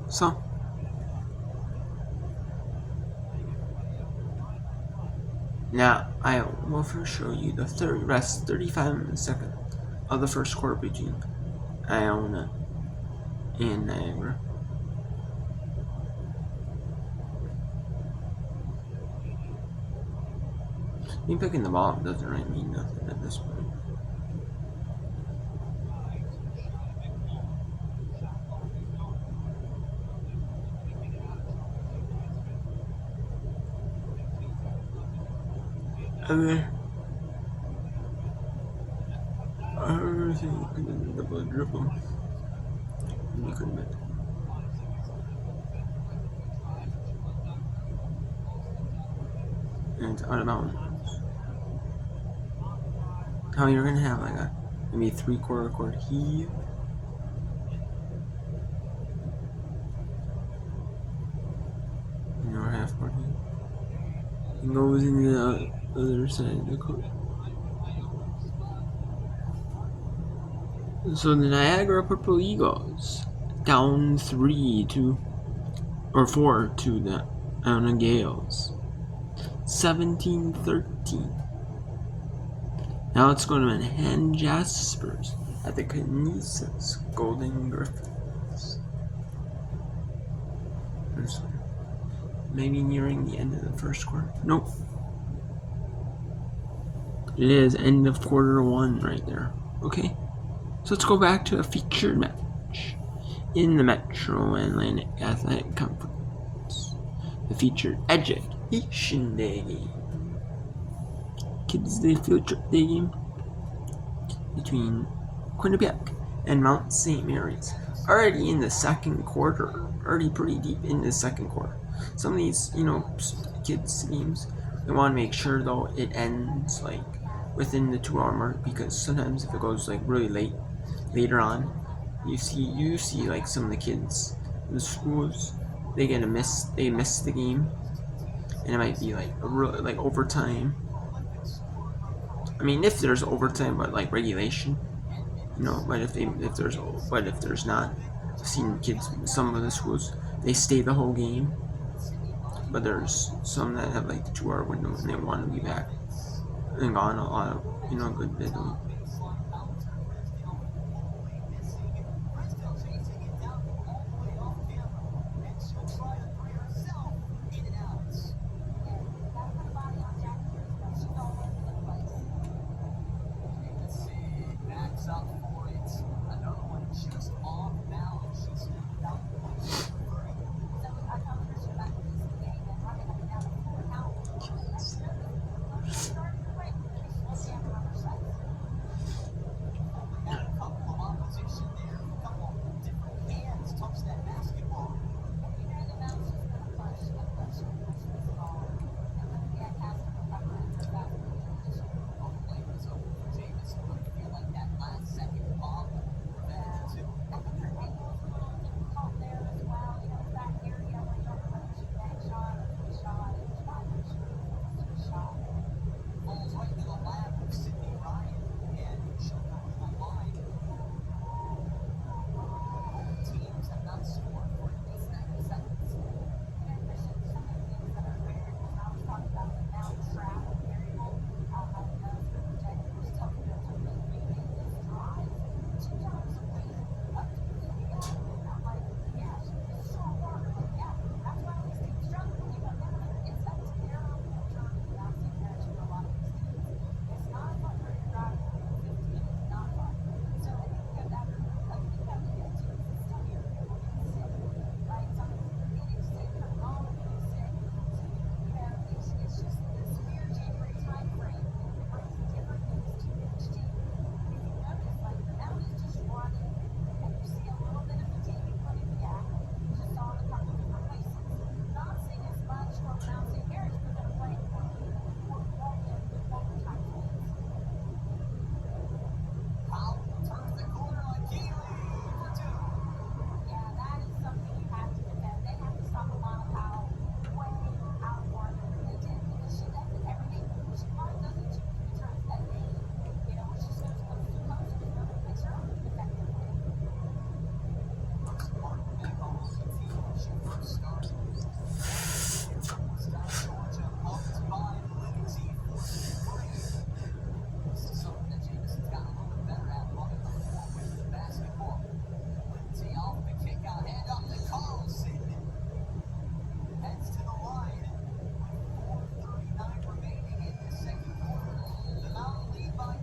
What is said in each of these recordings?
So, now I will first show you the rest 35 seconds of the first quarter between Iona and Niagara. Me picking the ball up doesn't really mean nothing at this point. And then I think you can double dribble. You could make. And it's out of bounds. How you're gonna have like a maybe 3/4 court heave. Or half court heave. It goes into the other side of the court. So the Niagara Purple Eagles down 4 to the Iona Gales. 17-13. Now let's go to Manhattan Jaspers at the Canisius Golden Griffins. Maybe nearing the end of the first quarter. Nope. It is end of quarter 1 right there. Okay. So let's go back to a featured match in the Metro Atlantic Athletic Conference. The featured Education Day game. Kids Day Field Trip Day game between Quinnipiac and Mount St. Mary's. Already in the second quarter. Already pretty deep in the second quarter. Some of these, kids games, they want to make sure though it ends like within the 2 hour mark, because sometimes if it goes like really later on, you see like some of the kids in the schools, they miss the game, and it might be like like overtime. I mean, if there's overtime, but like regulation, but if there's not, I've seen kids in some of the schools, they stay the whole game, but there's some that have like the 2 hour window and they want to be back and gone a lot of a good bit of.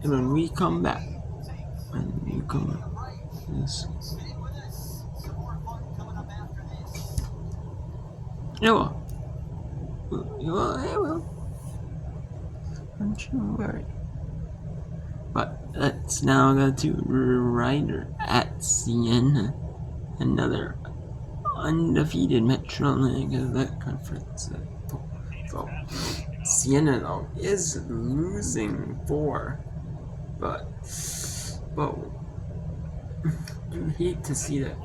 And when we come back, yes. It will. It will. Don't you worry. But let's now go to Ryder at Siena, another undefeated Metro League of that conference. So Siena though is losing 4, but you hate to see that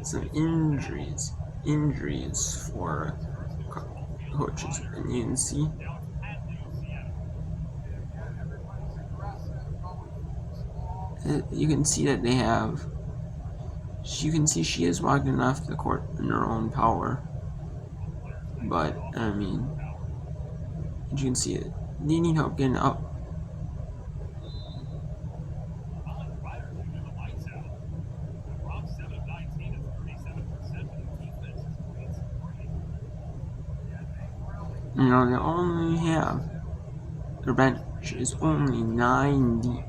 some injuries for coaches, and you can see. You can see that they have. You can see she is walking off the court in her own power, but I mean, you can see it. They need help getting up. You know, they only have their bench is only 9 deep.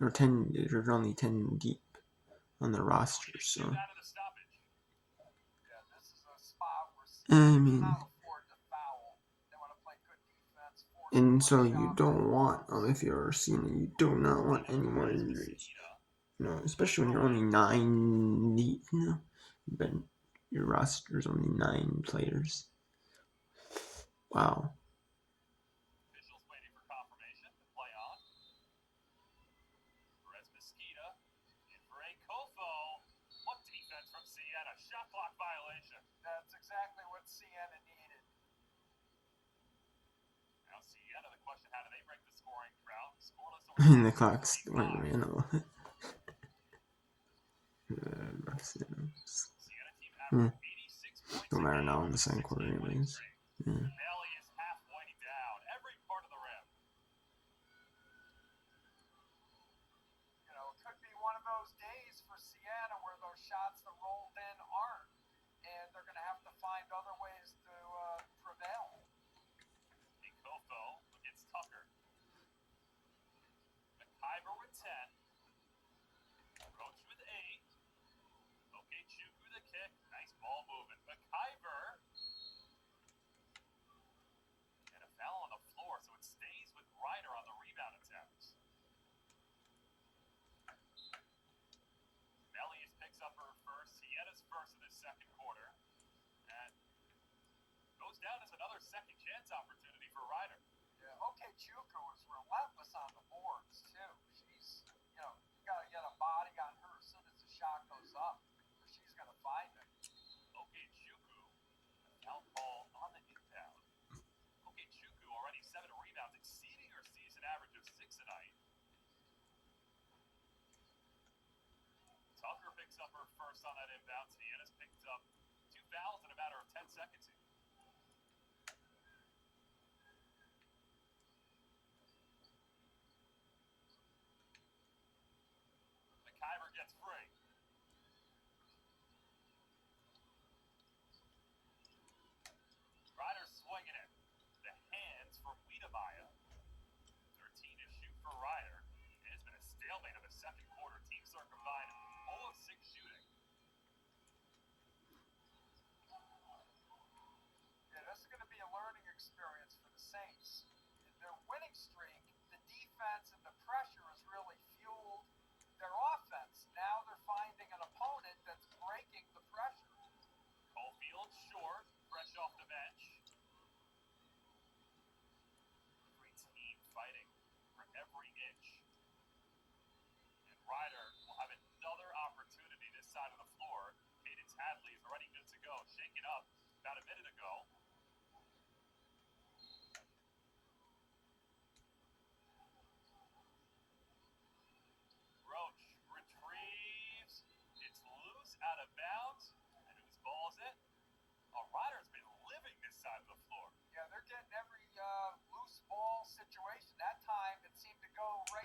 Or 10, there's only 10 deep on the roster, so. I mean, and so you don't want, if you're a senior, you do not want any more injuries. You know, especially when you're only 9 deep, you know. But your roster is only 9 players. Wow. And the clock's going random. Don't matter now in the second quarter, anyways. Yeah.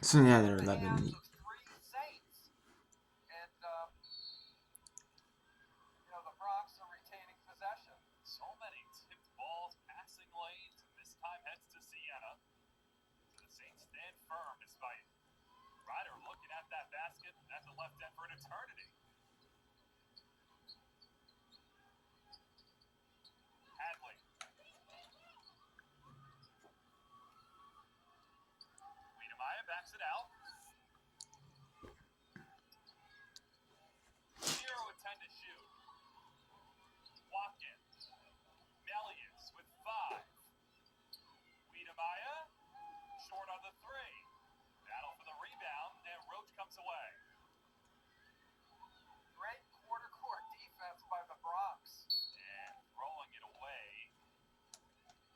So yeah, they're 11 deep. and firm despite Ryder looking at that basket at the left end for an eternity. Hadley. Wiedemeyer backs it out. 0-10 to shoot. Watkins. Melius with 5. Wiedemeyer. Short on the 3. Battle for the rebound, and Roach comes away. Great quarter court defense by the Bronx. And throwing it away,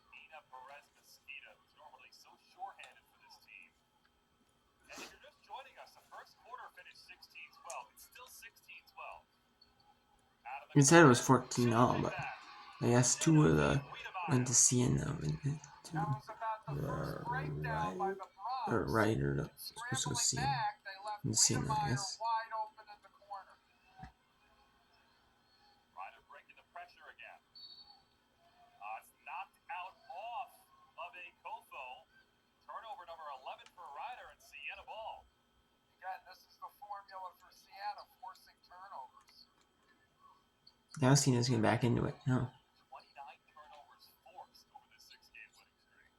Nina Perez-Mosquito, who's normally so shorthanded for this team. And if you're just joining us, the first quarter finished 16-12. It's still 16-12. He said it was 14-0, but I guess two of the went to Siena right or supposed to go Siena, I guess. Ryder breaking the pressure again. It's knocked out off of a Kofo. Turnover number 11 for Ryder and Siena ball. Again, this is the formula for Siena, forcing turnovers. Now Siena's getting back into it. No. 29 turnovers forced over this 6-game winning streak.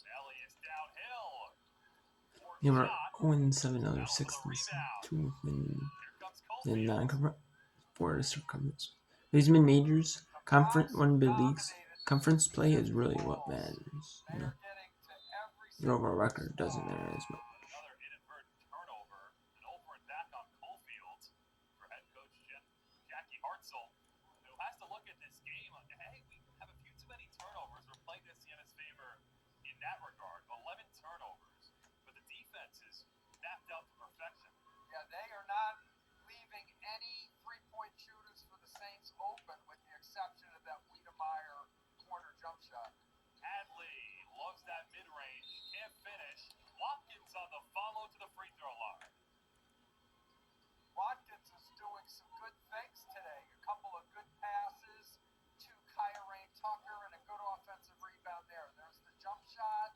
Elias downhill. They were 0-7 out of 6-2 in non-conference circumference. These mid-majors, one big leagues, conference play is really what matters. You know, your overall record doesn't matter as much. Another inadvertent turnover, an over and back on Cofield for head coach Jackie Hartzell, who has to look at this game. Hey, we have a few too many turnovers. We're playing this Siena's favor in that regard. 11 turnovers, but the defense is mapped out to perfection. Yeah, they are not leaving any three-point shooters for the Saints open, with the exception of that Wiedemeyer corner jump shot. Hadley loves that mid-range, can't finish. Watkins on the follow to the free throw line. Watkins is doing some good things today. A couple of good passes to Kyrie Tucker and a good offensive rebound there. There's the jump shot.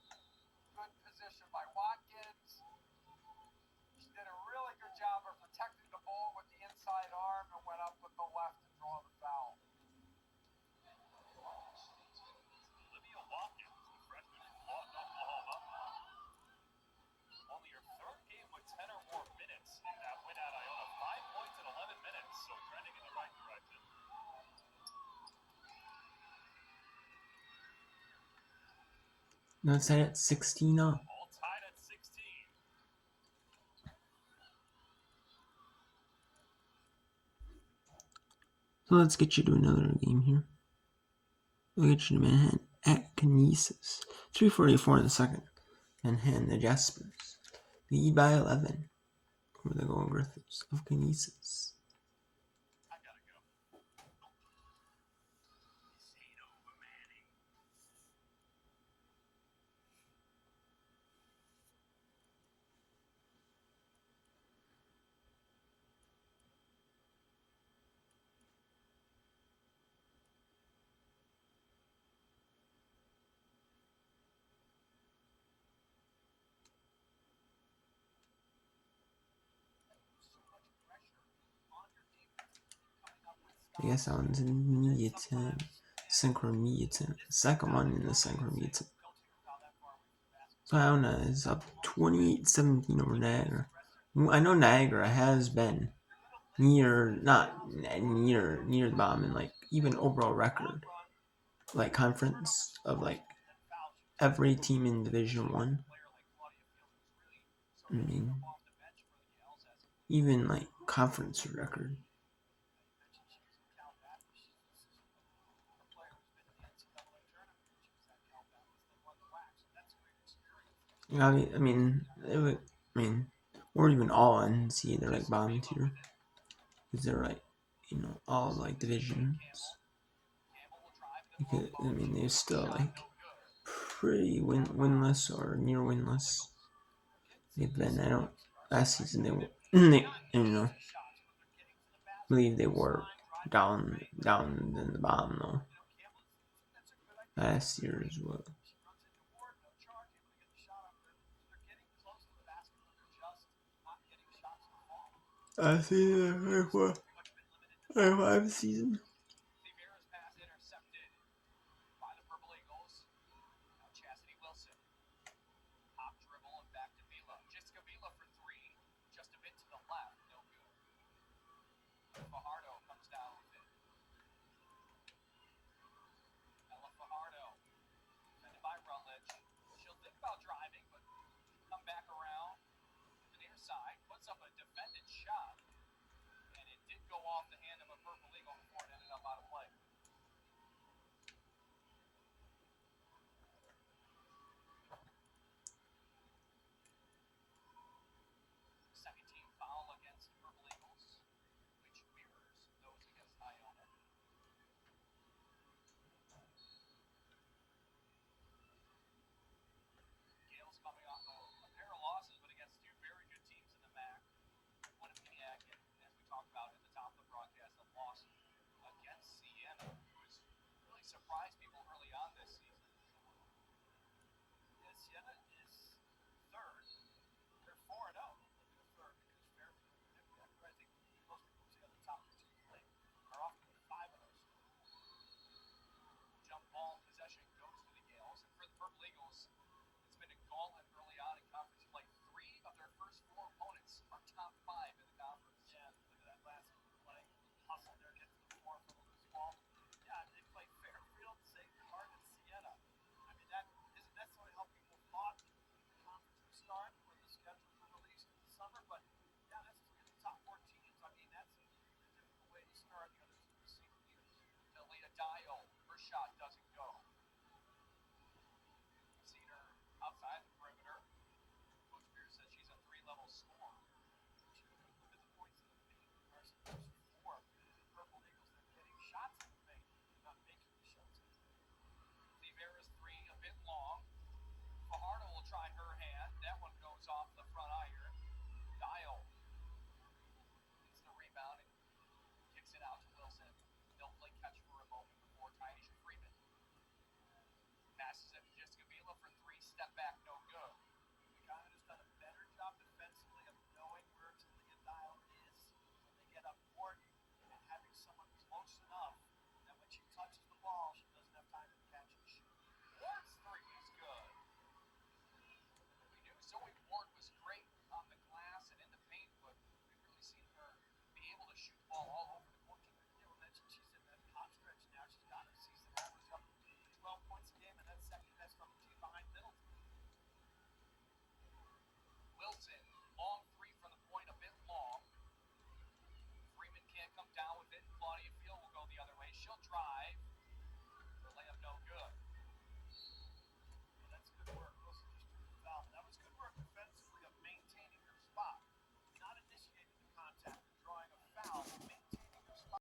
Good position by Watkins. She did a really good job of protecting the ball with the inside arm and went up with the left to draw the foul. Olivia Watkins, the freshman from Lawton, Oklahoma. Only her third game with 10 or more minutes in that win at Iona. 5 points in 11 minutes, so trending in the right direction. No, it's at 16 up. All tied at 16. So let's get you to another game here. We'll get you to Manhattan at Kinesis. 3:44 in the second. Manhattan, the Jaspers lead by 11 over the Golden Griffins of Kinesis. I gotta go. Zeno Manning. I guess that one's in media 10. Synchro media 10. Second one in the synchro media 10. So Iona is up 28-17 over Niagara. I know Niagara has been not near the bottom in like even overall record, like conference of like every team in Division 1. I mean, even like conference record. I mean, or even all NCAA, they're like bottom tier, because they're like, all like divisions. Because, they're still like pretty winless or near winless. They've been, last season they believe they were down in the bottom though. Last year as well. I see the five season. Rivera's pass intercepted by the Purple Eagles. Now Chastity Wilson. Hop dribble and back to Vila. Jessica Vila for three. Just a bit to the left. No good. Fajardo comes down with it. Ella Fajardo. Defended by Rutledge. She'll think about driving, but come back around to the near side. Puts up a defended shot. And it did go off the hand of a Purple Eagle before it ended up out of play. Second team foul against the Purple Eagles, which mirrors those against Iona. Gales coming off a pair of losses, but against two very good teams in the MAC. Winnipeg, and as we talked about at the top of the broadcast, a loss against Siena, who has really surprised people early on this season. Yeah, Siena is third. They're 4-0. They're third because Fairfield and Winnipeg, I think most people see on the top two teams are off to a 5-0 start. Jump ball possession goes to the Gales, and for the Purple Eagles, it's been a gauntlet early on in conference play. 3 of their first 4 opponents are top 5 in the conference. Yeah, look at that last play. Hustle there, get to the floor for the loose ball. Yeah, they played Fairfield, St. Card, and Siena. I mean, that isn't necessarily how people thought the conference would start or the schedule for release in the summer, but yeah, that's 3 of the top 4 teams. I mean, that's a difficult way to start. The other 2 receiver leaders. Delita Dial, her shot doesn't go. Seen her outside the perimeter. Coach Beer says she's a 3-level scorer. Look at the points in the paint. Carson goes 4 Purple Eagles. They're getting shots in the paint, not making the shots. Rivera's 3 a bit long. Fajardo will try her hand. That one